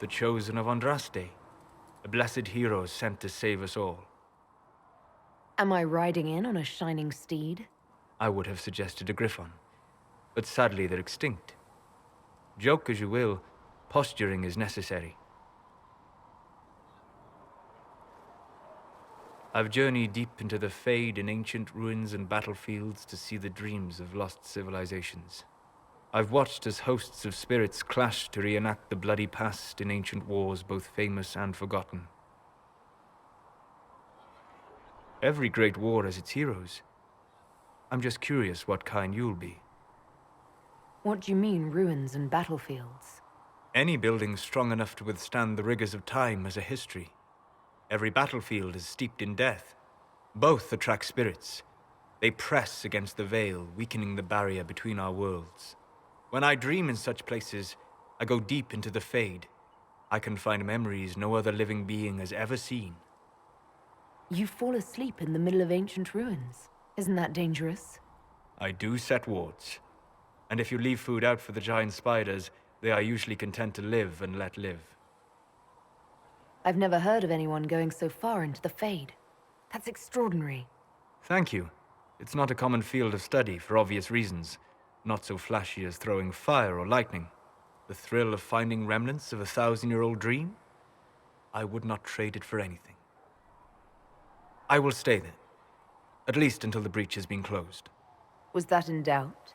the chosen of Andraste, a blessed hero sent to save us all. Am I riding in on a shining steed? I would have suggested a griffon, but sadly they're extinct. Joke as you will, posturing is necessary. I've journeyed deep into the Fade in ancient ruins and battlefields to see the dreams of lost civilizations. I've watched as hosts of spirits clash to reenact the bloody past in ancient wars both famous and forgotten. Every great war has its heroes. I'm just curious what kind you'll be. What do you mean, ruins and battlefields? Any building strong enough to withstand the rigors of time has a history. Every battlefield is steeped in death. Both attract spirits. They press against the veil, weakening the barrier between our worlds. When I dream in such places, I go deep into the Fade. I can find memories no other living being has ever seen. You fall asleep in the middle of ancient ruins. Isn't that dangerous? I do set wards. And if you leave food out for the giant spiders, they are usually content to live and let live. I've never heard of anyone going so far into the Fade. That's extraordinary. Thank you. It's not a common field of study for obvious reasons. Not so flashy as throwing fire or lightning. The thrill of finding remnants of a 1,000-year-old dream? I would not trade it for anything. I will stay then. At least until the breach has been closed. Was that in doubt?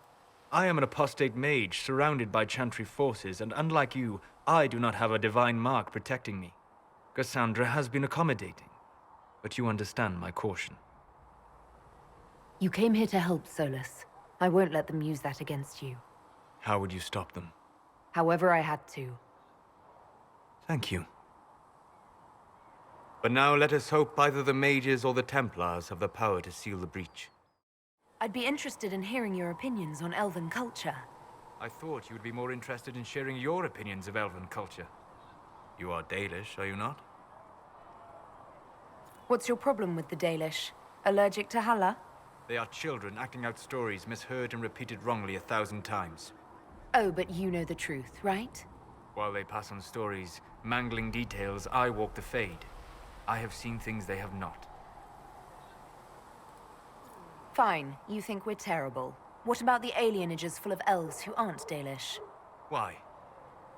I am an apostate mage surrounded by chantry forces, and unlike you, I do not have a divine mark protecting me. Cassandra has been accommodating, but you understand my caution. You came here to help, Solas. I won't let them use that against you. How would you stop them? However I had to. Thank you. But now let us hope either the Mages or the Templars have the power to seal the breach. I'd be interested in hearing your opinions on elven culture. I thought you would be more interested in sharing your opinions of elven culture. You are Dalish, are you not? What's your problem with the Dalish? Allergic to Halla? They are children acting out stories misheard and repeated wrongly 1,000 times. Oh, but you know the truth, right? While they pass on stories, mangling details, I walk the Fade. I have seen things they have not. Fine, you think we're terrible. What about the alienages full of elves who aren't Dalish? Why?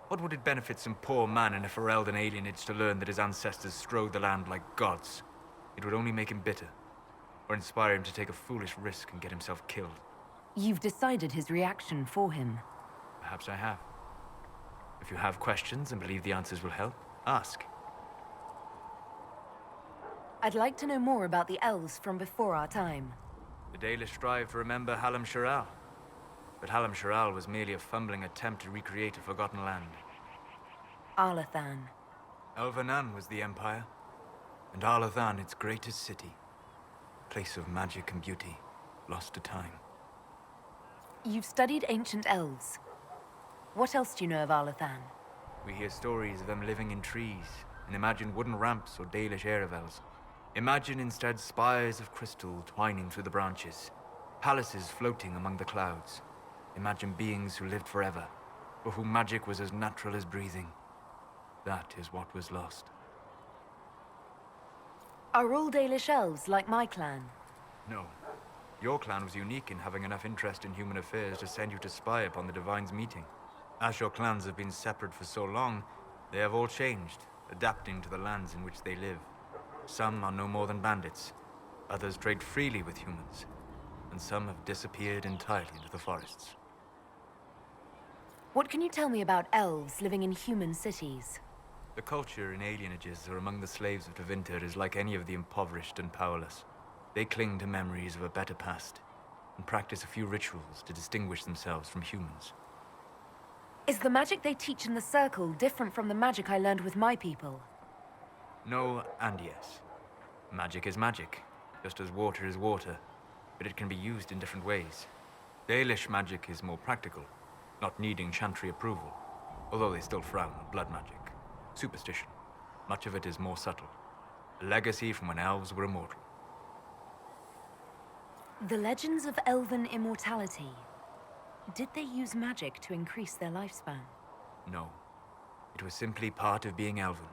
What would it benefit some poor man in a Ferelden alienage to learn that his ancestors strode the land like gods? It would only make him bitter, or inspire him to take a foolish risk and get himself killed. You've decided his reaction for him. Perhaps I have. If you have questions and believe the answers will help, ask. I'd like to know more about the elves from before our time. The Dalish strive to remember Hallam Sharal. But Hallam Sharal was merely a fumbling attempt to recreate a forgotten land. Arlathan. Elvanan was the empire, and Arlathan its greatest city. Place of magic and beauty, lost to time. You've studied ancient elves. What else do you know of Arlathan? We hear stories of them living in trees, and imagine wooden ramps or Dalish Erebels. Imagine instead spires of crystal twining through the branches, palaces floating among the clouds. Imagine beings who lived forever, for whom magic was as natural as breathing. That is what was lost. Are all Dalish elves like my clan? No. Your clan was unique in having enough interest in human affairs to send you to spy upon the Divine's meeting. As your clans have been separate for so long, they have all changed, adapting to the lands in which they live. Some are no more than bandits, others trade freely with humans, and some have disappeared entirely into the forests. What can you tell me about elves living in human cities? The culture in alienages or among the slaves of Tevinter is like any of the impoverished and powerless. They cling to memories of a better past, and practice a few rituals to distinguish themselves from humans. Is the magic they teach in the Circle different from the magic I learned with my people? No and yes. Magic is magic, just as water is water, but it can be used in different ways. Dalish magic is more practical, not needing chantry approval, although they still frown on blood magic. Superstition. Much of it is more subtle. A legacy from when elves were immortal. The legends of elven immortality. Did they use magic to increase their lifespan? No. It was simply part of being elven.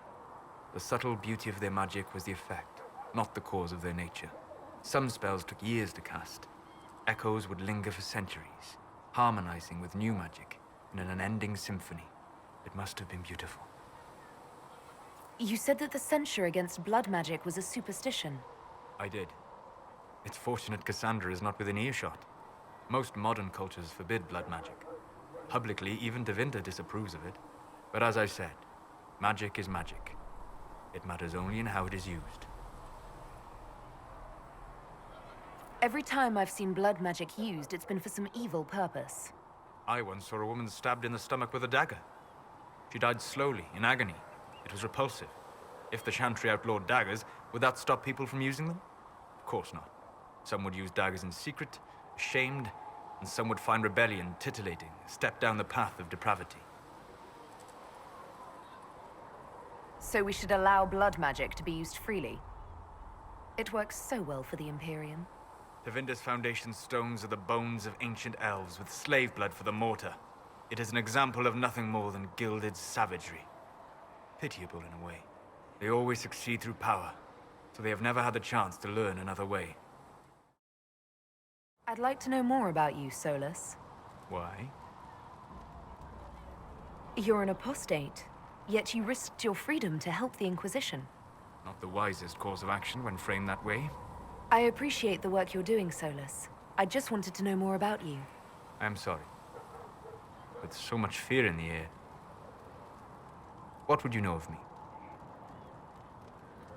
The subtle beauty of their magic was the effect, not the cause of their nature. Some spells took years to cast. Echoes would linger for centuries, harmonizing with new magic in an unending symphony. It must have been beautiful. You said that the censure against blood magic was a superstition. I did. It's fortunate Cassandra is not within earshot. Most modern cultures forbid blood magic. Publicly, even Tevinter disapproves of it. But as I said, magic is magic. It matters only in how it is used. Every time I've seen blood magic used, it's been for some evil purpose. I once saw a woman stabbed in the stomach with a dagger. She died slowly, in agony. It was repulsive. If the Chantry outlawed daggers, would that stop people from using them? Of course not. Some would use daggers in secret, ashamed, and some would find rebellion titillating, a step down the path of depravity. So we should allow blood magic to be used freely. It works so well for the Imperium. Tevinter's foundation stones are the bones of ancient elves with slave blood for the mortar. It is an example of nothing more than gilded savagery. Pitiable in a way. They always succeed through power, so they have never had the chance to learn another way. I'd like to know more about you, Solas. Why? You're an apostate, yet you risked your freedom to help the Inquisition. Not the wisest course of action when framed that way. I appreciate the work you're doing, Solas. I just wanted to know more about you. I am sorry. With so much fear in the air. What would you know of me?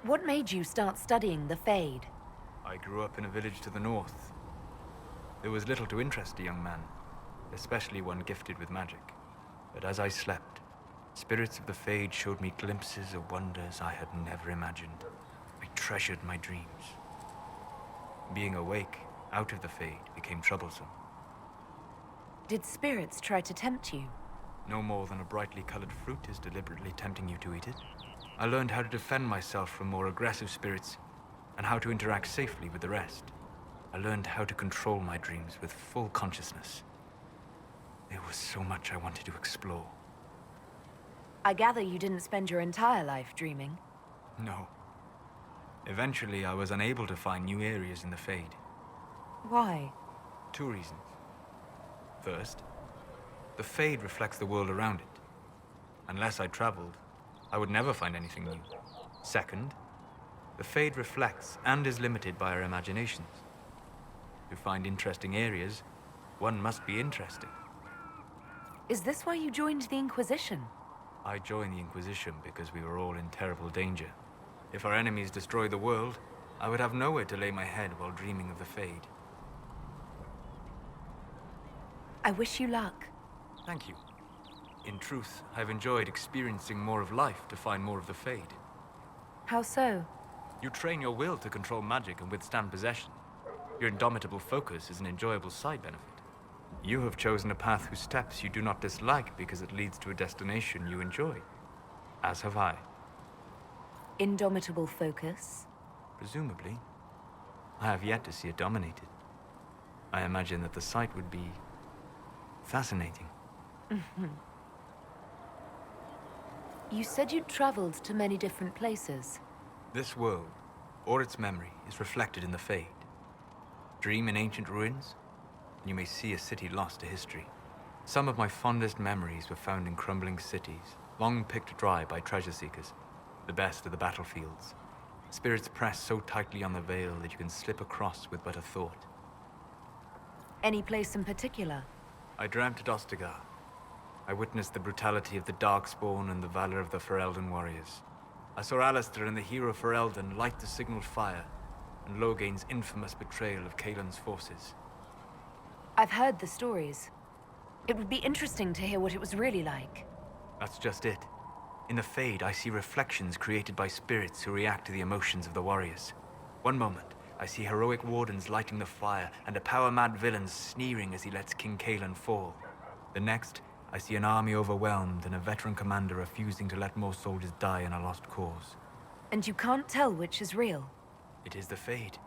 What made you start studying the Fade? I grew up in a village to the north. There was little to interest a young man, especially one gifted with magic. But as I slept, spirits of the Fade showed me glimpses of wonders I had never imagined. I treasured my dreams. Being awake, out of the Fade, became troublesome. Did spirits try to tempt you? No more than a brightly colored fruit is deliberately tempting you to eat it. I learned how to defend myself from more aggressive spirits, and how to interact safely with the rest. I learned how to control my dreams with full consciousness. There was so much I wanted to explore. I gather you didn't spend your entire life dreaming. No. Eventually, I was unable to find new areas in the Fade. Why? 2 reasons. First, the Fade reflects the world around it. Unless I traveled, I would never find anything new. Second, the Fade reflects and is limited by our imaginations. To find interesting areas, one must be interested. Is this why you joined the Inquisition? I joined the Inquisition because we were all in terrible danger. If our enemies destroyed the world, I would have nowhere to lay my head while dreaming of the Fade. I wish you luck. Thank you. In truth, I've enjoyed experiencing more of life to find more of the Fade. How so? You train your will to control magic and withstand possession. Your indomitable focus is an enjoyable side benefit. You have chosen a path whose steps you do not dislike because it leads to a destination you enjoy. As have I. Indomitable focus? Presumably. I have yet to see it dominated. I imagine that the sight would be fascinating. You said you'd traveled to many different places. This world, or its memory, is reflected in the Fade. Dream in ancient ruins, and you may see a city lost to history. Some of my fondest memories were found in crumbling cities, long picked dry by treasure seekers, the best of the battlefields. Spirits press so tightly on the veil that you can slip across with but a thought. Any place in particular? I dreamt at Ostagar. I witnessed the brutality of the Darkspawn and the valor of the Ferelden warriors. I saw Alistair and the hero Ferelden light the signaled fire, and Logain's infamous betrayal of Kaelin's forces. I've heard the stories. It would be interesting to hear what it was really like. That's just it. In the Fade, I see reflections created by spirits who react to the emotions of the warriors. One moment, I see heroic wardens lighting the fire, and a power-mad villain sneering as he lets King Kaelin fall. The next, I see an army overwhelmed and a veteran commander refusing to let more soldiers die in a lost cause. And you can't tell which is real? It is the Fade.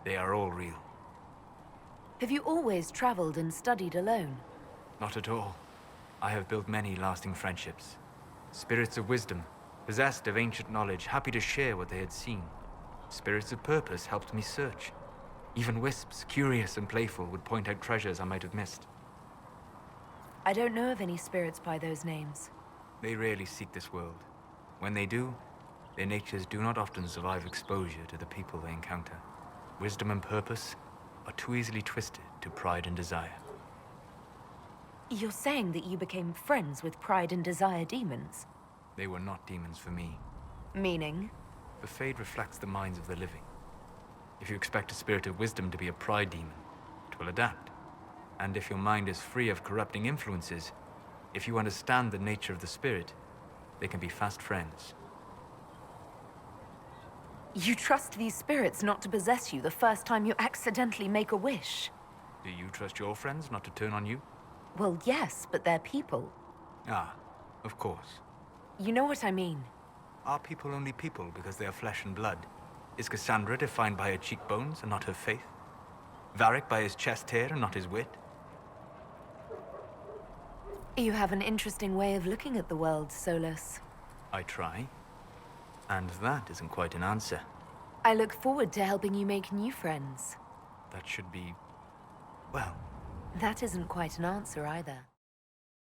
They are all real. Have you always traveled and studied alone? Not at all. I have built many lasting friendships. Spirits of wisdom, possessed of ancient knowledge, happy to share what they had seen. Spirits of purpose helped me search. Even wisps, curious and playful, would point out treasures I might have missed. I don't know of any spirits by those names. They rarely seek this world. When they do, their natures do not often survive exposure to the people they encounter. Wisdom and purpose are too easily twisted to pride and desire. You're saying that you became friends with Pride and Desire demons? They were not demons for me. Meaning? The Fade reflects the minds of the living. If you expect a spirit of wisdom to be a pride demon, it will adapt. And if your mind is free of corrupting influences, if you understand the nature of the spirit, they can be fast friends. You trust these spirits not to possess you the first time you accidentally make a wish? Do you trust your friends not to turn on you? Well, yes, but they're people. Ah, of course. You know what I mean. Are people only people because they are flesh and blood? Is Cassandra defined by her cheekbones and not her faith? Varric by his chest hair and not his wit? You have an interesting way of looking at the world, Solas. I try. And that isn't quite an answer. I look forward to helping you make new friends. That should be... well... That isn't quite an answer either.